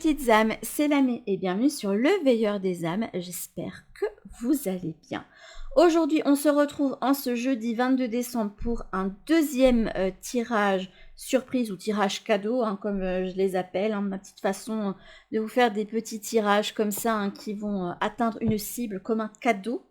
petites âmes, c'est Lamé et bienvenue sur le Veilleur des âmes. J'espère que vous allez bien. Aujourd'hui, on se retrouve en ce jeudi 22 décembre pour un deuxième tirage surprise ou tirage cadeau, comme je les appelle, ma petite façon de vous faire des petits tirages comme ça qui vont atteindre une cible comme un cadeau.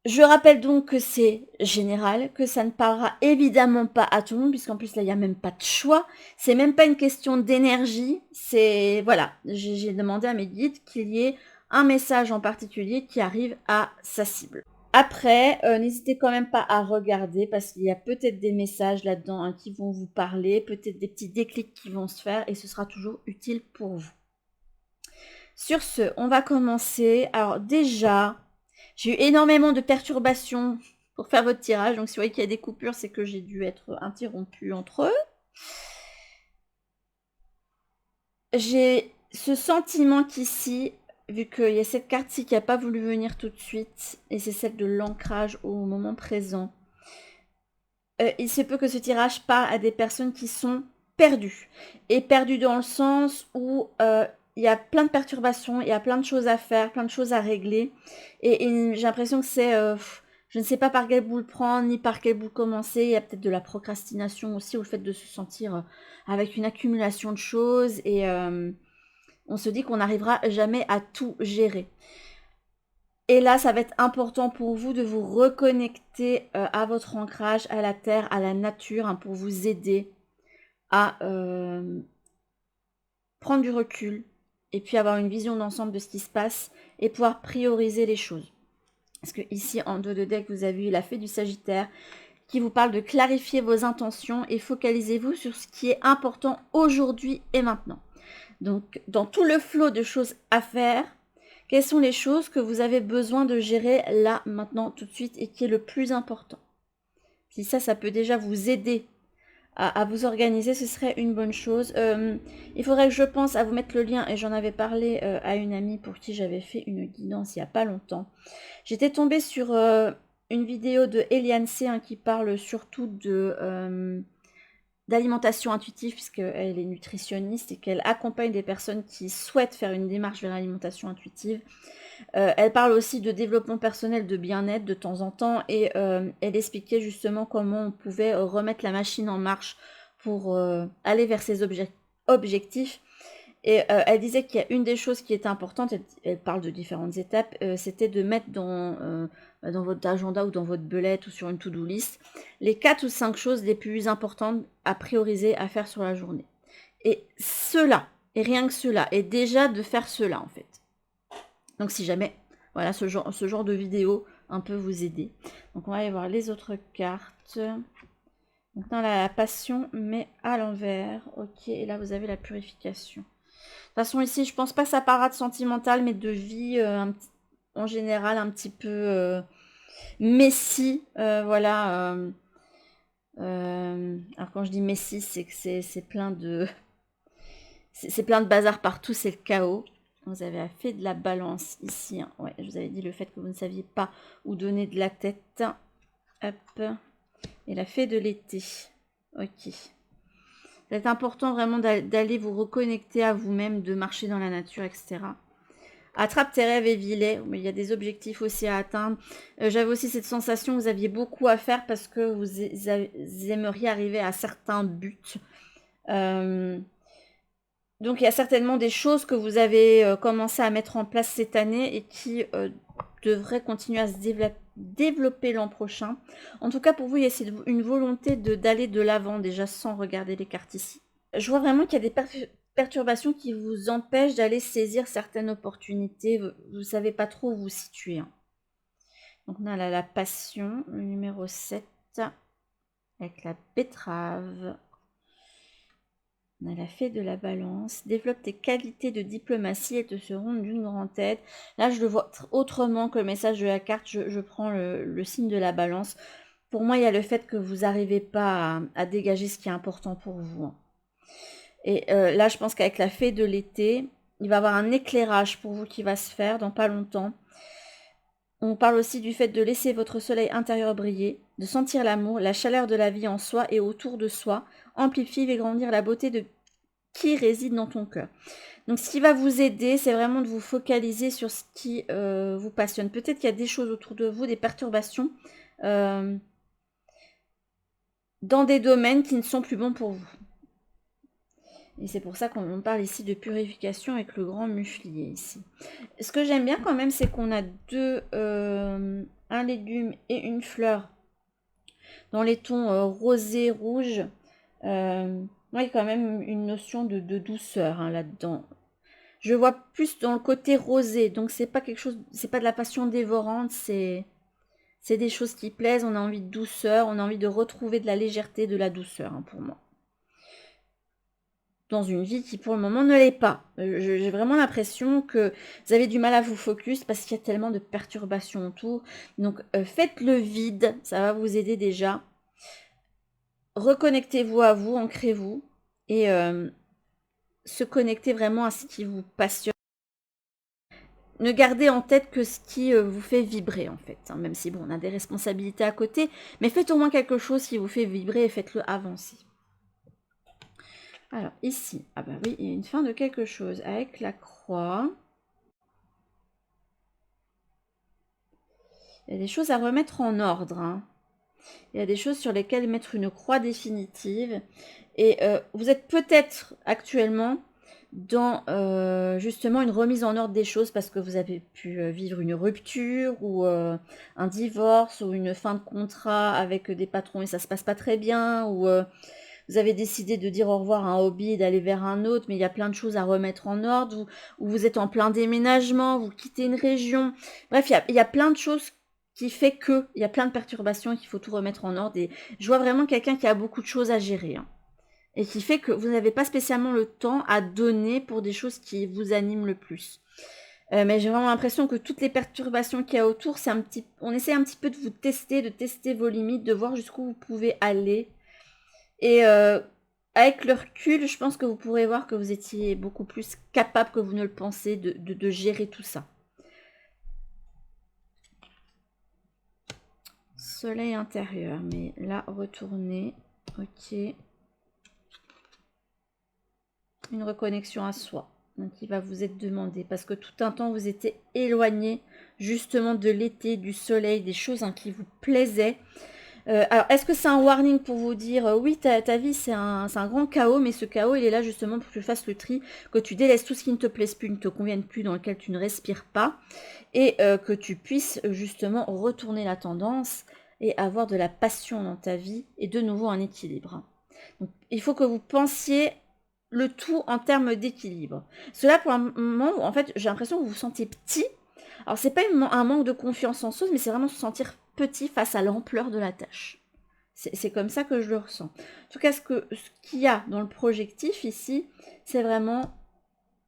Je rappelle donc que c'est général, que ça ne parlera évidemment pas à tout le monde, puisqu'en plus là, il n'y a même pas de choix. C'est même pas une question d'énergie. C'est, voilà, j'ai demandé à mes guides qu'il y ait un message en particulier qui arrive à sa cible. Après, n'hésitez quand même pas à regarder, parce qu'il y a peut-être des messages là-dedans qui vont vous parler, peut-être des petits déclics qui vont se faire, et ce sera toujours utile pour vous. Sur ce, on va commencer. Alors déjà... J'ai eu énormément de perturbations pour faire votre tirage. Donc, si vous voyez qu'il y a des coupures, c'est que j'ai dû être interrompue entre eux. J'ai ce sentiment qu'ici, vu qu'il y a cette carte-ci qui n'a pas voulu venir tout de suite, et c'est celle de l'ancrage au moment présent, il se peut que ce tirage parle à des personnes qui sont perdues. Et perdues dans le sens où... il y a plein de perturbations, il y a plein de choses à faire, plein de choses à régler. Et j'ai l'impression que c'est... je ne sais pas par quel bout le prendre, ni par quel bout commencer. Il y a peut-être de la procrastination aussi, ou le fait de se sentir avec une accumulation de choses. Et on se dit qu'on n'arrivera jamais à tout gérer. Et là, ça va être important pour vous de vous reconnecter à votre ancrage, à la terre, à la nature, pour vous aider à prendre du recul, et puis avoir une vision d'ensemble de ce qui se passe et pouvoir prioriser les choses. Parce que ici, en dos de deck, vous avez eu la fée du Sagittaire qui vous parle de clarifier vos intentions et focalisez-vous sur ce qui est important aujourd'hui et maintenant. Donc, dans tout le flot de choses à faire, quelles sont les choses que vous avez besoin de gérer là, maintenant, tout de suite et qui est le plus important? Si ça peut déjà vous aider à vous organiser, ce serait une bonne chose. Il faudrait que je pense à vous mettre le lien, et j'en avais parlé à une amie pour qui j'avais fait une guidance il n'y a pas longtemps. J'étais tombée sur une vidéo de Eliane C qui parle surtout d'alimentation intuitive, puisqu'elle est nutritionniste et qu'elle accompagne des personnes qui souhaitent faire une démarche vers l'alimentation intuitive. Elle parle aussi de développement personnel, de bien-être de temps en temps, et elle expliquait justement comment on pouvait remettre la machine en marche pour aller vers ses objectifs. Et elle disait qu'il y a une des choses qui était importante, elle parle de différentes étapes, c'était de mettre dans votre agenda ou dans votre belette ou sur une to-do list les 4 ou 5 choses les plus importantes à prioriser, à faire sur la journée. Et cela, et rien que cela, et déjà de faire cela en fait. Donc si jamais, voilà, ce genre de vidéo peut vous aider. Donc on va aller voir les autres cartes. Donc dans la passion, mais à l'envers. Ok, et là vous avez la purification. De toute façon ici, je pense pas que ça parlera de sentimental, mais de vie en général un petit peu messy. Voilà. Alors quand je dis messy, c'est que c'est plein de... C'est plein de bazar partout, c'est le chaos. Vous avez la fée de la balance ici. Ouais, je vous avais dit le fait que vous ne saviez pas où donner de la tête. Hop. Et la fée de l'été. Ok. C'est important vraiment d'aller vous reconnecter à vous-même, de marcher dans la nature, etc. Attrape tes rêves et vis-les. Mais il y a des objectifs aussi à atteindre. J'avais aussi cette sensation que vous aviez beaucoup à faire parce que vous aimeriez arriver à certains buts. Donc il y a certainement des choses que vous avez commencé à mettre en place cette année et qui devraient continuer à se développer l'an prochain. En tout cas, pour vous, il y a une volonté d'aller de l'avant déjà sans regarder les cartes ici. Je vois vraiment qu'il y a des perturbations qui vous empêchent d'aller saisir certaines opportunités. Vous ne savez pas trop où vous situer. Donc on a là la passion, le numéro 7, avec la betterave. On a la fée de la balance. Développe tes qualités de diplomatie, elles te seront d'une grande aide. Là, je le vois autrement que le message de la carte. Je prends le signe de la balance. Pour moi, il y a le fait que vous n'arrivez pas à dégager ce qui est important pour vous. Et là, je pense qu'avec la fée de l'été, il va y avoir un éclairage pour vous qui va se faire dans pas longtemps. On parle aussi du fait de laisser votre soleil intérieur briller, de sentir l'amour, la chaleur de la vie en soi et autour de soi, amplifier et grandir la beauté qui réside dans ton cœur. Donc, ce qui va vous aider, c'est vraiment de vous focaliser sur ce qui vous passionne. Peut-être qu'il y a des choses autour de vous, des perturbations dans des domaines qui ne sont plus bons pour vous. Et c'est pour ça qu'on parle ici de purification avec le grand muflier ici. Ce que j'aime bien quand même, c'est qu'on a un légume et une fleur dans les tons rosé, rouge. Moi, il y a quand même une notion de douceur là-dedans. Je vois plus dans le côté rosé, donc c'est pas quelque chose, c'est pas de la passion dévorante, c'est des choses qui plaisent. On a envie de douceur, on a envie de retrouver de la légèreté, de la douceur pour moi. Dans une vie qui pour le moment ne l'est pas. J'ai vraiment l'impression que vous avez du mal à vous focus parce qu'il y a tellement de perturbations autour. Donc faites le vide, ça va vous aider déjà. Reconnectez-vous à vous, ancrez-vous et se connecter vraiment à ce qui vous passionne. Ne gardez en tête que ce qui vous fait vibrer en fait, même si bon, on a des responsabilités à côté, mais faites au moins quelque chose qui vous fait vibrer et faites-le avancer. Alors ici, ah bah oui, il y a une fin de quelque chose avec la croix. Il y a des choses à remettre en ordre. Il y a des choses sur lesquelles mettre une croix définitive. Et vous êtes peut-être actuellement dans justement une remise en ordre des choses parce que vous avez pu vivre une rupture ou un divorce ou une fin de contrat avec des patrons et ça se passe pas très bien ou vous avez décidé de dire au revoir à un hobby et d'aller vers un autre, mais il y a plein de choses à remettre en ordre, ou vous êtes en plein déménagement, vous quittez une région. Bref, il y a plein de choses qui fait que, il y a plein de perturbations qu'il faut tout remettre en ordre. Et je vois vraiment quelqu'un qui a beaucoup de choses à gérer. Et qui fait que vous n'avez pas spécialement le temps à donner pour des choses qui vous animent le plus. Mais j'ai vraiment l'impression que toutes les perturbations qu'il y a autour, on essaie un petit peu de vous tester, de tester vos limites, de voir jusqu'où vous pouvez aller. Et avec le recul, je pense que vous pourrez voir que vous étiez beaucoup plus capable que vous ne le pensez de gérer tout ça. Soleil intérieur, mais là, retournez. Ok. Une reconnexion à soi. Donc, il va vous être demandé parce que tout un temps, vous étiez éloigné justement de l'été, du soleil, des choses qui vous plaisaient. Alors, est-ce que c'est un warning pour vous dire oui, ta vie, c'est un grand chaos, mais ce chaos, il est là justement pour que tu fasses le tri, que tu délaisses tout ce qui ne te plaise plus, ne te convienne plus, dans lequel tu ne respires pas, et que tu puisses justement retourner la tendance et avoir de la passion dans ta vie et de nouveau un équilibre. Donc, il faut que vous pensiez le tout en termes d'équilibre. Cela pour un moment, en fait, j'ai l'impression que vous vous sentez petit. Alors, c'est pas un manque de confiance en soi, mais c'est vraiment se sentir petit face à l'ampleur de la tâche. C'est comme ça que je le ressens. En tout cas, ce qu'il y a dans le projectif ici, c'est vraiment,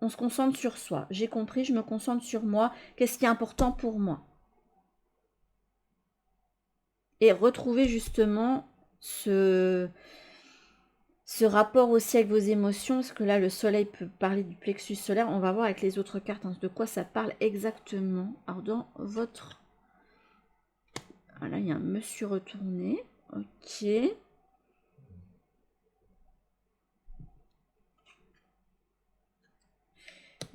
on se concentre sur soi. J'ai compris, je me concentre sur moi. Qu'est-ce qui est important pour moi? Et retrouver justement ce rapport aussi avec vos émotions, parce que là, le soleil peut parler du plexus solaire. On va voir avec les autres cartes de quoi ça parle exactement. Alors, dans votre... Voilà, il y a un monsieur retourné. Ok. Et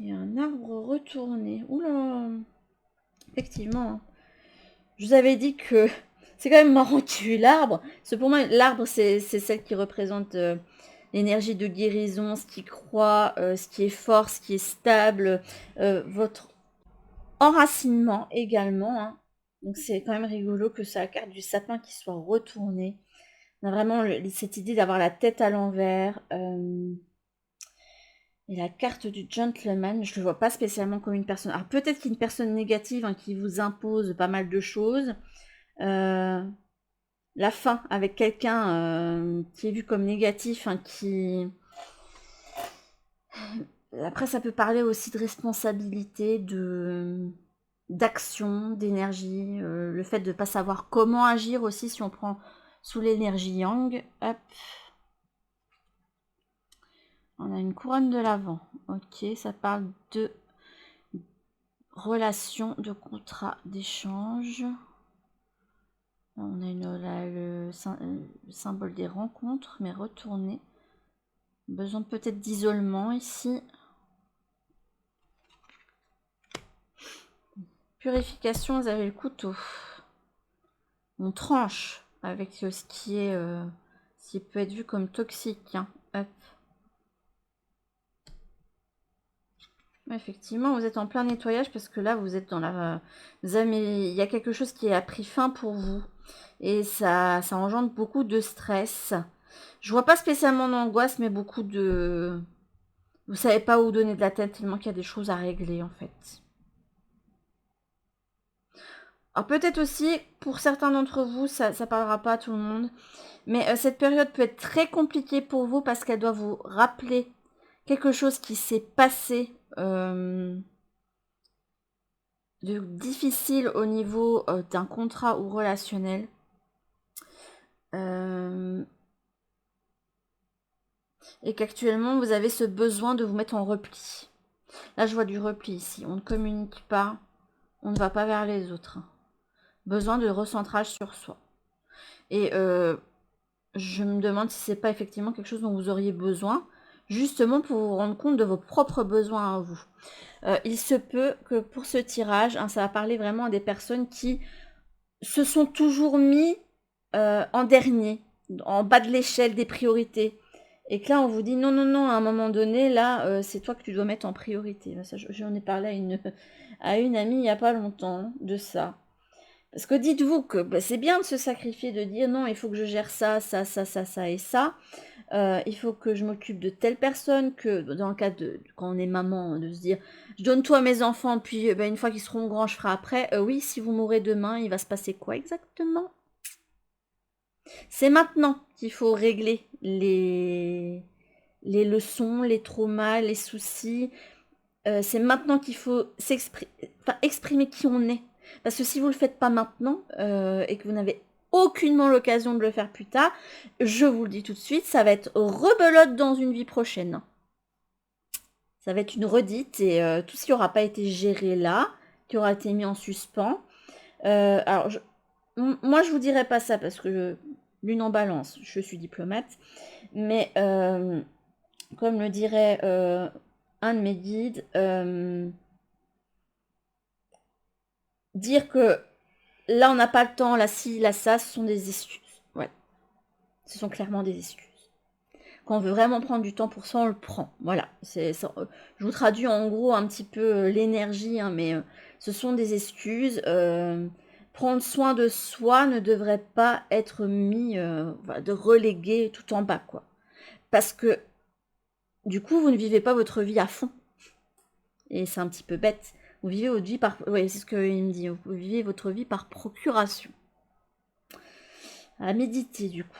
un arbre retourné. Oula. Effectivement. Je vous avais dit que c'est quand même marrant qu'il y ait eu l'arbre. Parce que pour moi, l'arbre, c'est celle qui représente l'énergie de guérison, ce qui croit, ce qui est fort, ce qui est stable, votre enracinement également. Donc c'est quand même rigolo que ça la carte du sapin qui soit retournée. On a vraiment cette idée d'avoir la tête à l'envers. Et la carte du gentleman, je ne le vois pas spécialement comme une personne. Alors peut-être qu'une personne négative qui vous impose pas mal de choses. La fin avec quelqu'un qui est vu comme négatif, qui... Après, ça peut parler aussi de responsabilité, d'action, d'énergie, le fait de ne pas savoir comment agir aussi si on prend sous l'énergie yang. Hop. On a une couronne de l'Avent. Ok, ça parle de relations, de contrats, d'échange. On a le symbole des rencontres, mais retourné. Besoin peut-être d'isolement ici. Purification, vous avez le couteau. On tranche avec ce qui est... ce qui peut être vu comme toxique. Hein. Hop. Effectivement, vous êtes en plein nettoyage parce que là, vous êtes dans la... il y a quelque chose qui a pris fin pour vous. Et ça engendre beaucoup de stress. Je vois pas spécialement d'angoisse, mais beaucoup de... Vous savez pas où donner de la tête tellement qu'il y a des choses à régler, en fait. Alors peut-être aussi, pour certains d'entre vous, ça parlera pas à tout le monde, mais cette période peut être très compliquée pour vous parce qu'elle doit vous rappeler quelque chose qui s'est passé de difficile au niveau d'un contrat ou relationnel. Et qu'actuellement, vous avez ce besoin de vous mettre en repli. Là, je vois du repli ici. On ne communique pas, on ne va pas vers les autres. Besoin de recentrage sur soi. Et je me demande si c'est pas effectivement quelque chose dont vous auriez besoin, justement pour vous rendre compte de vos propres besoins à vous. Il se peut que pour ce tirage, hein, ça va parler vraiment à des personnes qui se sont toujours mis en dernier, en bas de l'échelle des priorités. Et que là, on vous dit non, non, non, à un moment donné, là, c'est toi que tu dois mettre en priorité. Ça, j'en ai parlé à une amie il n'y a pas longtemps de ça. Parce que dites-vous que bah, c'est bien de se sacrifier, de dire non, il faut que je gère ça, ça, ça, ça, ça et ça. Il faut que je m'occupe de telle personne, que dans le cas de quand on est maman, de se dire je donne tout à mes enfants, puis une fois qu'ils seront grands, je ferai après. Oui, si vous mourrez demain, il va se passer quoi exactement? C'est maintenant qu'il faut régler les leçons, les traumas, les soucis. C'est maintenant qu'il faut exprimer qui on est. Parce que si vous ne le faites pas maintenant et que vous n'avez aucunement l'occasion de le faire plus tard, je vous le dis tout de suite, ça va être rebelote dans une vie prochaine. Ça va être une redite et tout ce qui n'aura pas été géré là, qui aura été mis en suspens. Alors, moi, je vous dirais pas ça parce que l'une en balance, je suis diplomate. Mais comme le dirait un de mes guides, dire que là on n'a pas le temps, là si, là ça, ce sont des excuses. Ouais, ce sont clairement des excuses. Quand on veut vraiment prendre du temps pour ça, on le prend. Voilà, je vous traduis en gros un petit peu l'énergie, hein, mais ce sont des excuses. Prendre soin de soi ne devrait pas être mis, de reléguer tout en bas, quoi. Parce que du coup, vous ne vivez pas votre vie à fond. Et c'est un petit peu bête. Vous vivez votre vie par... Oui, c'est ce qu'il me dit. Vous vivez votre vie par procuration. À méditer, du coup.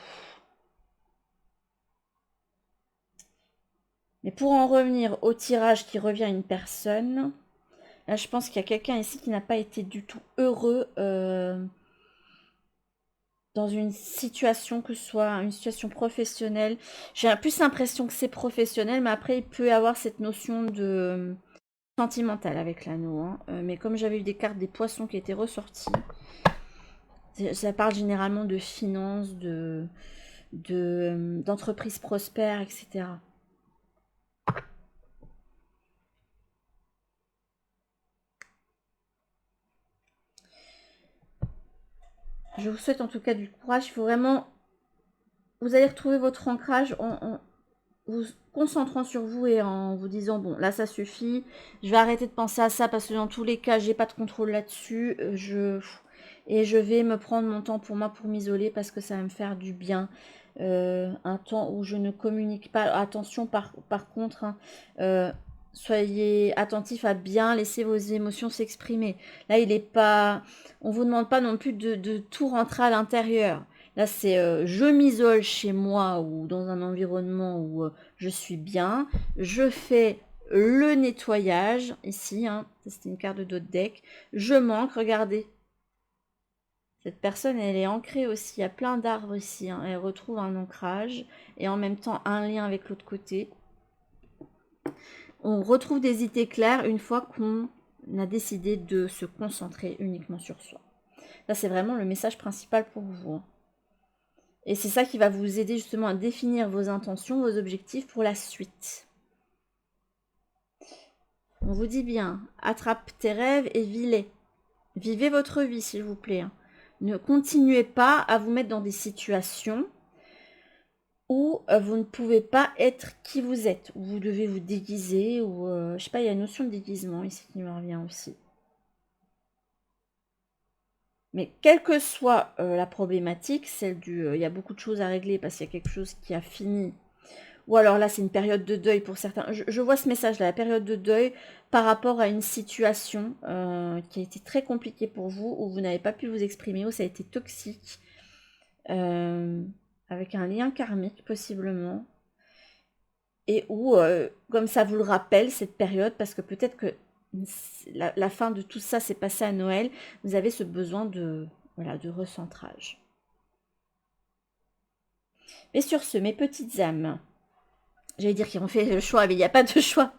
Mais pour en revenir au tirage qui revient à une personne, là, je pense qu'il y a quelqu'un ici qui n'a pas été du tout heureux dans une situation, que ce soit une situation professionnelle. J'ai plus l'impression que c'est professionnel, mais après, il peut y avoir cette notion de sentimentale avec l'anneau. Hein. Mais comme j'avais eu des cartes des poissons qui étaient ressorties, ça parle généralement de finances, d'entreprises prospères, etc. Je vous souhaite en tout cas du courage. Il faut vraiment... Vous allez retrouver votre ancrage en vous concentrant sur vous et en vous disant, bon, là, ça suffit. Je vais arrêter de penser à ça parce que dans tous les cas, j'ai pas de contrôle là-dessus. Et je vais me prendre mon temps pour moi, pour m'isoler parce que ça va me faire du bien. Un temps où je ne communique pas. Attention, par contre, hein, soyez attentifs à bien laisser vos émotions s'exprimer. Là, il est pas... On vous demande pas non plus de tout rentrer à l'intérieur. Là, c'est je m'isole chez moi ou dans un environnement où je suis bien. Je fais le nettoyage, ici, hein, c'est une carte de dos de deck. Je manque, regardez. Cette personne, elle est ancrée aussi. Il y a plein d'arbres ici. Hein. Elle retrouve un ancrage et en même temps un lien avec l'autre côté. On retrouve des idées claires une fois qu'on a décidé de se concentrer uniquement sur soi. Ça, c'est vraiment le message principal pour vous. Hein. Et c'est ça qui va vous aider justement à définir vos intentions, vos objectifs pour la suite. On vous dit bien, attrape tes rêves et vis-les. Vivez votre vie, s'il vous plaît. Ne continuez pas à vous mettre dans des situations où vous ne pouvez pas être qui vous êtes, où vous devez vous déguiser, ou je sais pas, il y a une notion de déguisement ici qui me revient aussi. Mais quelle que soit la problématique, celle du il y a beaucoup de choses à régler parce qu'il y a quelque chose qui a fini, ou alors là c'est une période de deuil pour certains. Je vois ce message-là, la période de deuil par rapport à une situation qui a été très compliquée pour vous, où vous n'avez pas pu vous exprimer, où ça a été toxique, avec un lien karmique possiblement, et où, comme ça vous le rappelle, cette période, parce que peut-être que la fin de tout ça s'est passé à Noël, vous avez ce besoin de, voilà, de recentrage. Mais sur ce, mes petites âmes, j'allais dire qu'ils ont fait le choix, mais il n'y a pas de choix,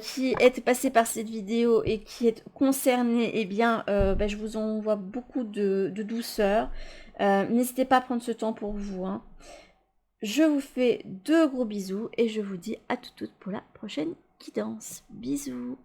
qui êtes passés par cette vidéo et qui êtes concernés, eh bien, je vous envoie beaucoup de douceur. N'hésitez pas à prendre ce temps pour vous. Hein. Je vous fais de gros bisous et je vous dis à toutes pour la prochaine guidance. Bisous.